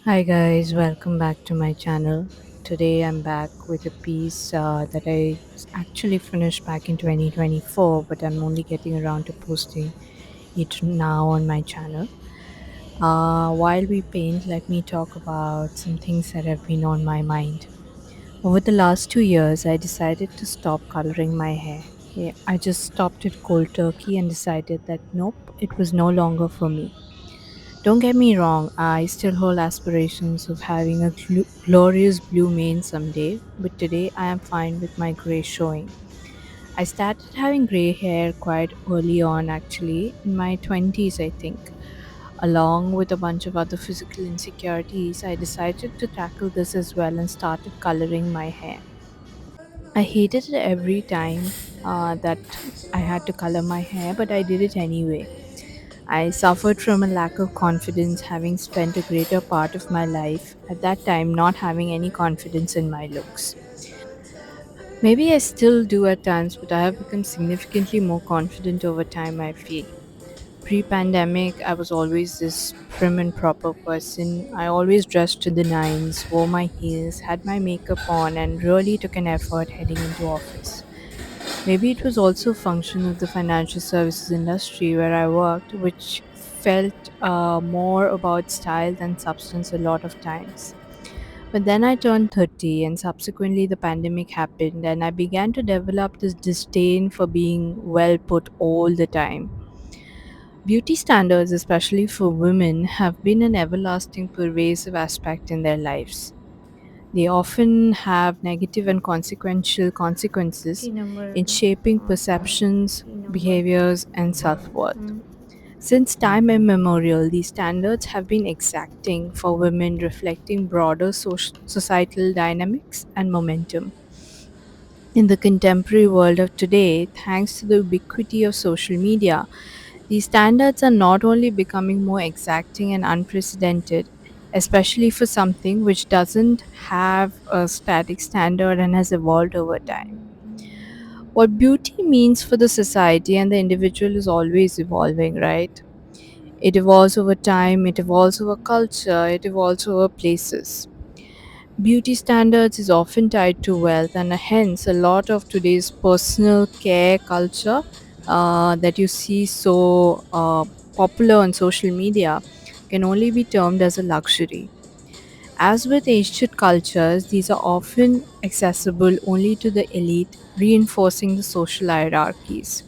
Hi guys, welcome back to my channel. Today I'm back with a piece that actually finished back in 2024, but I'm only getting around to posting it now on my channel. While we paint, let me talk about some things that have been on my mind. Over the last 2 years, I decided to stop coloring my hair. Yeah, I just stopped it cold turkey and decided that nope, it was no longer for me. Don't get me wrong, I still hold aspirations of having a glorious blue mane someday, but today I am fine with my grey showing. I started having grey hair quite early on, actually, in my 20s, I think. Along with a bunch of other physical insecurities, I decided to tackle this as well and started coloring my hair. I hated it every time that I had to color my hair, but I did it anyway. I suffered from a lack of confidence, having spent a greater part of my life at that time not having any confidence in my looks. Maybe I still do at times, but I have become significantly more confident over time, I feel. Pre pandemic, I was always this prim and proper person. I always dressed to the nines, wore my heels, had my makeup on, and really took an effort heading into office. Maybe it was also a function of the financial services industry where I worked, which felt more about style than substance a lot of times. But then I turned 30, and subsequently the pandemic happened, and I began to develop this disdain for being well put all the time. Beauty standards, especially for women, have been an everlasting pervasive aspect in their lives. They often have negative and consequential consequences Key number in shaping perceptions, key number behaviors, and self worth. mm. Since time immemorial, these standards have been exacting for women, reflecting broader societal dynamics and momentum. In the contemporary world of today, thanks to the ubiquity of social media, these standards are not only becoming more exacting and unprecedented, especially for something which doesn't have a static standard and has evolved over time. What beauty means for the society and the individual is always evolving, right? It evolves over time, it evolves over culture, it evolves over places. Beauty standards is often tied to wealth, and hence a lot of today's personal care culture that you see so popular on social media can only be termed as a luxury. As with ancient cultures, these are often accessible only to the elite, reinforcing the social hierarchies.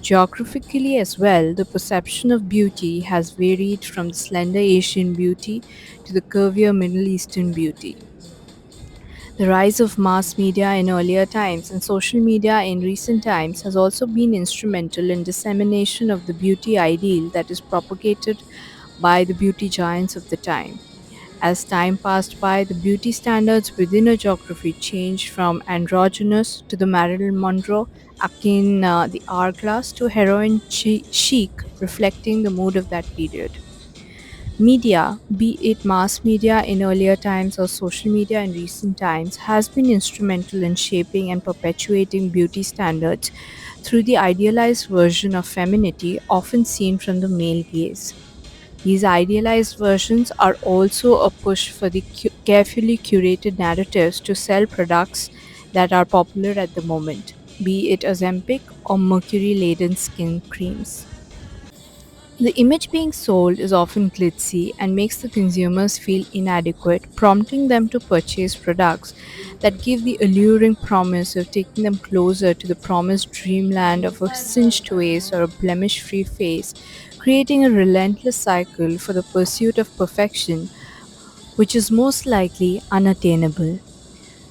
Geographically, as well, the perception of beauty has varied from the slender Asian beauty to the curvier Middle Eastern beauty. The rise of mass media in earlier times and social media in recent times has also been instrumental in dissemination of the beauty ideal that is propagated by the beauty giants of the time. As time passed by, the beauty standards within a geography changed from androgynous to the Marilyn Monroe, akin the hourglass, to heroin chic, reflecting the mood of that period. Media, be it mass media in earlier times or social media in recent times, has been instrumental in shaping and perpetuating beauty standards through the idealized version of femininity often seen from the male gaze. These idealized versions are also a push for the carefully curated narratives to sell products that are popular at the moment, be it Ozempic or mercury laden skin creams. The image being sold is often glitzy and makes the consumers feel inadequate, prompting them to purchase products that give the alluring promise of taking them closer to the promised dreamland of a cinched waist or a blemish free face, creating a relentless cycle for the pursuit of perfection, which is most likely unattainable.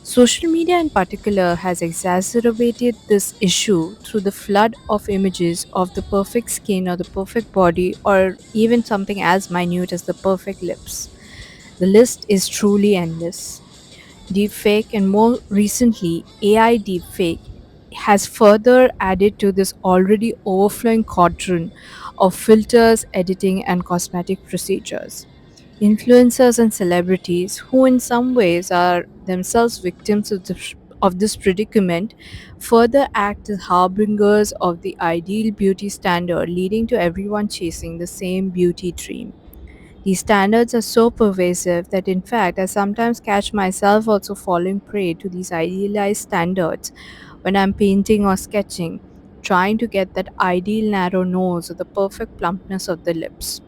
Social media, in particular, has exacerbated this issue through the flood of images of the perfect skin or the perfect body, or even something as minute as the perfect lips. The list is truly endless. Deepfake and more recently, AI deepfake has further added to this already overflowing cauldron of filters, editing, and cosmetic procedures. Influencers and celebrities, who in some ways are themselves victims of this predicament, further act as harbingers of the ideal beauty standard, leading to everyone chasing the same beauty dream. These standards are so pervasive that, in fact, I sometimes catch myself also falling prey to these idealized standards when I'm painting or sketching, trying to get that ideal narrow nose or the perfect plumpness of the lips.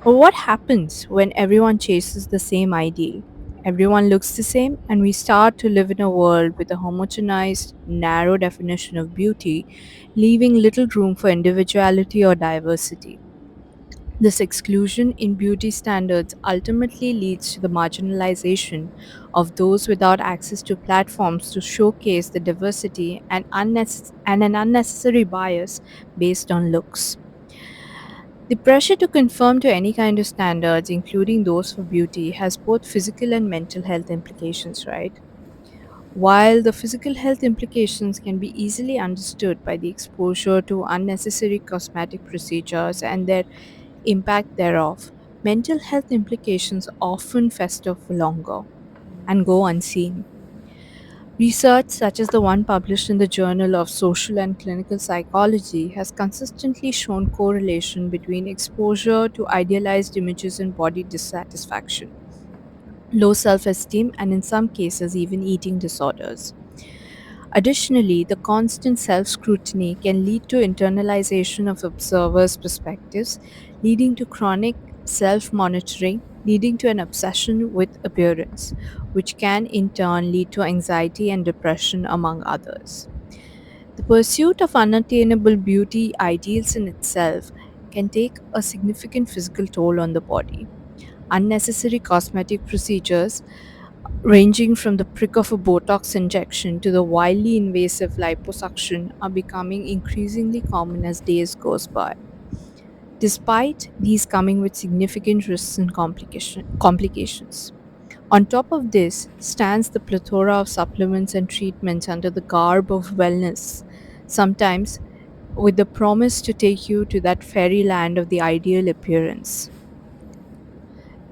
But what happens when everyone chases the same ideal? Everyone looks the same, and we start to live in a world with a homogenized, narrow definition of beauty, leaving little room for individuality or diversity. This exclusion in beauty standards ultimately leads to the marginalization of those without access to platforms to showcase the diversity and an unnecessary bias based on looks. The pressure to conform to any kind of standards, including those for beauty, has both physical and mental health implications, right? While the physical health implications can be easily understood by the exposure to unnecessary cosmetic procedures and their impact thereof, mental health implications often fester for longer and go unseen. Research, such as the one published in the Journal of Social and Clinical Psychology, has consistently shown correlation between exposure to idealized images and body dissatisfaction, low self esteem, and in some cases, even eating disorders. Additionally, the constant self scrutiny can lead to internalization of observers' perspectives, leading to chronic self monitoring, leading to an obsession with appearance, which can in turn lead to anxiety and depression, among others. The pursuit of unattainable beauty ideals in itself can take a significant physical toll on the body. Unnecessary cosmetic procedures, ranging from the prick of a Botox injection to the wildly invasive liposuction, are becoming increasingly common as days goes by. Despite these coming with significant risks and complications. On top of this stands the plethora of supplements and treatments under the garb of wellness, sometimes with the promise to take you to that fairyland of the ideal appearance.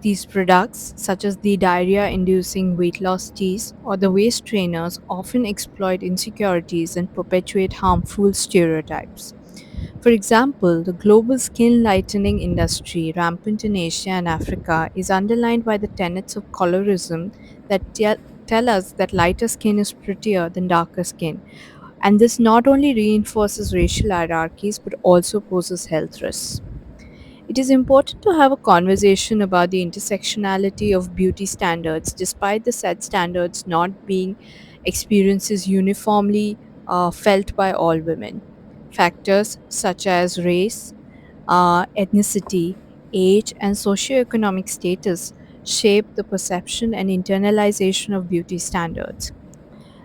These products, such as the diarrhea inducing weight loss teas or the waist trainers, often exploit insecurities and perpetuate harmful stereotypes. For example, the global skin lightening industry, rampant in Asia and Africa, is underlined by the tenets of colorism that tell us that lighter skin is prettier than darker skin. And this not only reinforces racial hierarchies but also poses health risks. It is important to have a conversation about the intersectionality of beauty standards, despite the said standards not being experiences uniformly felt by all women. Factors such as race, ethnicity, age, and socioeconomic status shape the perception and internalization of beauty standards.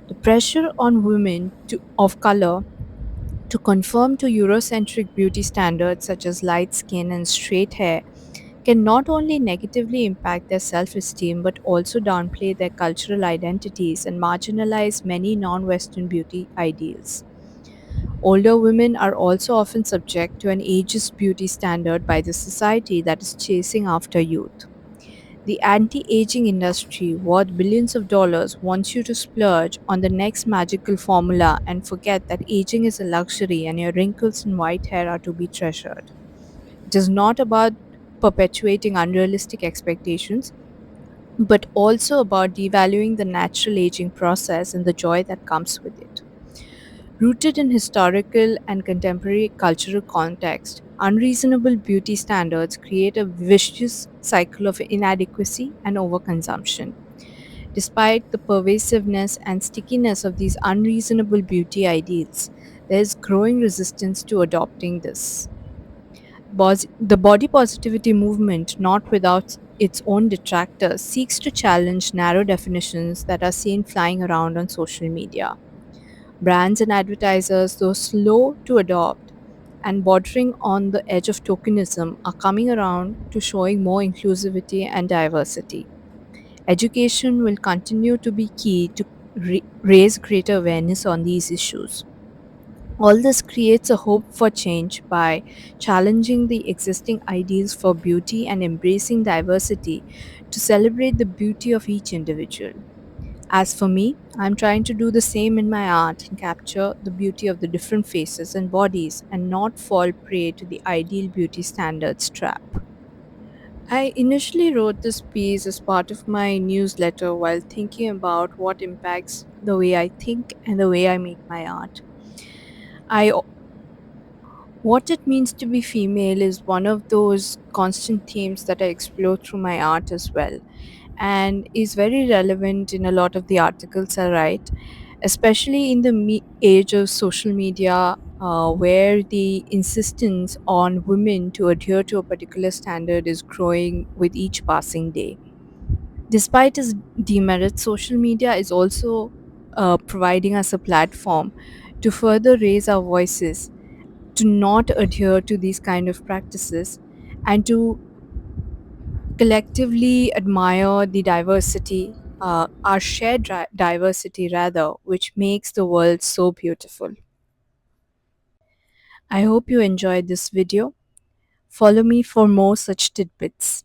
The pressure on of color to conform to Eurocentric beauty standards such as light skin and straight hair can not only negatively impact their self esteem but also downplay their cultural identities and marginalize many non Western beauty ideals. Older women are also often subject to an ageist beauty standard by the society that is chasing after youth. The anti aging industry, worth billions of dollars, wants you to splurge on the next magical formula and forget that aging is a luxury and your wrinkles and white hair are to be treasured. It is not about perpetuating unrealistic expectations, but also about devaluing the natural aging process and the joy that comes with it. Rooted in historical and contemporary cultural context, unreasonable beauty standards create a vicious cycle of inadequacy and overconsumption. Despite the pervasiveness and stickiness of these unreasonable beauty ideals, there is growing resistance to adopting this. The body positivity movement, not without its own detractors, seeks to challenge narrow definitions that are seen flying around on social media. Brands and advertisers, though slow to adopt and bordering on the edge of tokenism, are coming around to showing more inclusivity and diversity. Education will continue to be key to raise greater awareness on these issues. All this creates a hope for change by challenging the existing ideals for beauty and embracing diversity to celebrate the beauty of each individual. As for me, I'm trying to do the same in my art and capture the beauty of the different faces and bodies and not fall prey to the ideal beauty standards trap. I initially wrote this piece as part of my newsletter while thinking about what impacts the way I think and the way I make my art. I What it means to be female is one of those constant themes that I explore through my art as well, and is very relevant in a lot of the articles I write, especially in the age of social media, where the insistence on women to adhere to a particular standard is growing with each passing day. Despite its demerits, social media is also providing us a platform to further raise our voices, to not adhere to these kind of practices, and to collectively admire the diversity, our shared diversity rather, which makes the world so beautiful. I hope you enjoyed this video. Follow me for more such tidbits.